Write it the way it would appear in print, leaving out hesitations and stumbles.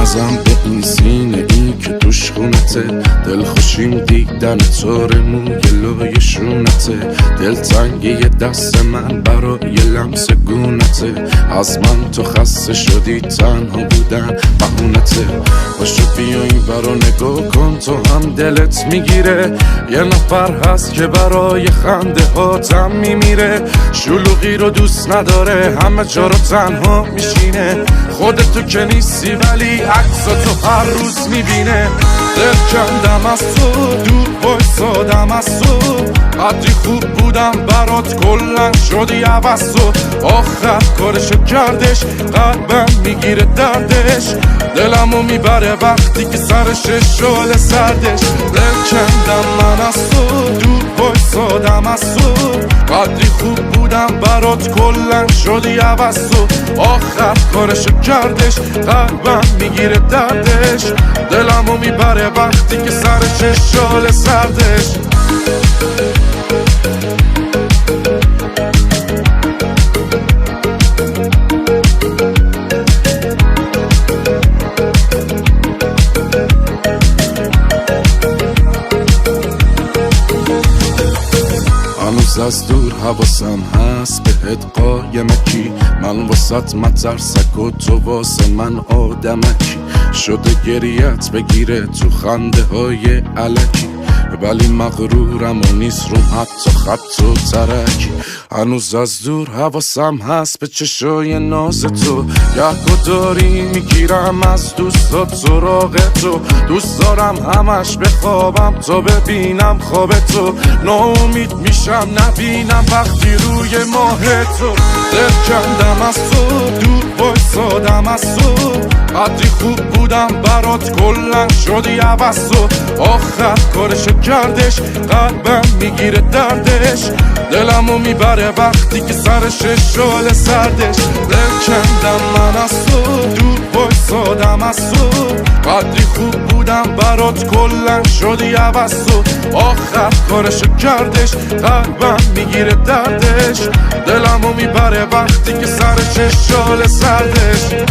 نزن به این سینه ای که توش خونته، دل خوشیم دیدن طور موی لای شونته، دل تنگی دست من برای لمس گونته، از من تو خسته شدی تنها بودن بهونته، باشو بیا این برا نگاه کن تو هم دلت میگیره، یه نفر هست که برای خنده هاتم میمیره، شلوغی رو دوست نداره همه جا رو تنها میشینه، خودتو که نیستی ولی عکساتو هر روز میبینه، دل کندم از تو دور بایستادم از تو، قدری خوب بودم برات کلن شدی عوض تو، آخر کارشو کردش قلبم میگیره دردش، دلمو میبره وقتی که سرش شعله سردش، دل کندم من از تو دور بایستادم از تو، قدری خوب بودم برات کلن شدی عوض تو، آخر کارشو کردش قلبم میگیره دردش، دلمو میبره وقتی که سرش شعله سردش. هنوز از دور حواسم هست بهت قایمکی، من واسط مترسک و تو واسه من آدمکی، شده گریت بگیره تو خنده های علکی، ولی مغرورم و نیست روم حتی خط و ترکی، هنوز از دور حواسم هست به چشای ناز تو، گه داری میگیرم از دوستات سراغ تو، دوست دارم همش بخوابم تا ببینم خواب تو، ناامید میشم نبینم وقتی روی ماه تو، دل کندم از تو دور بایستادم از تو، قدری خوب بودم برات کلن شدی عوض تو، آخر کارشو کردش قلبم میگیره دردش، دلمو میبره وقتی که سرش شعله سردش، دل کندم من از تو دور بایستادم از تو، قدری خوب بودم برات کلن شدی عوض تو، آخر کارشو کردش قلبم میگیره دردش، دلمو میبره وقتی که سرش شعله سردش.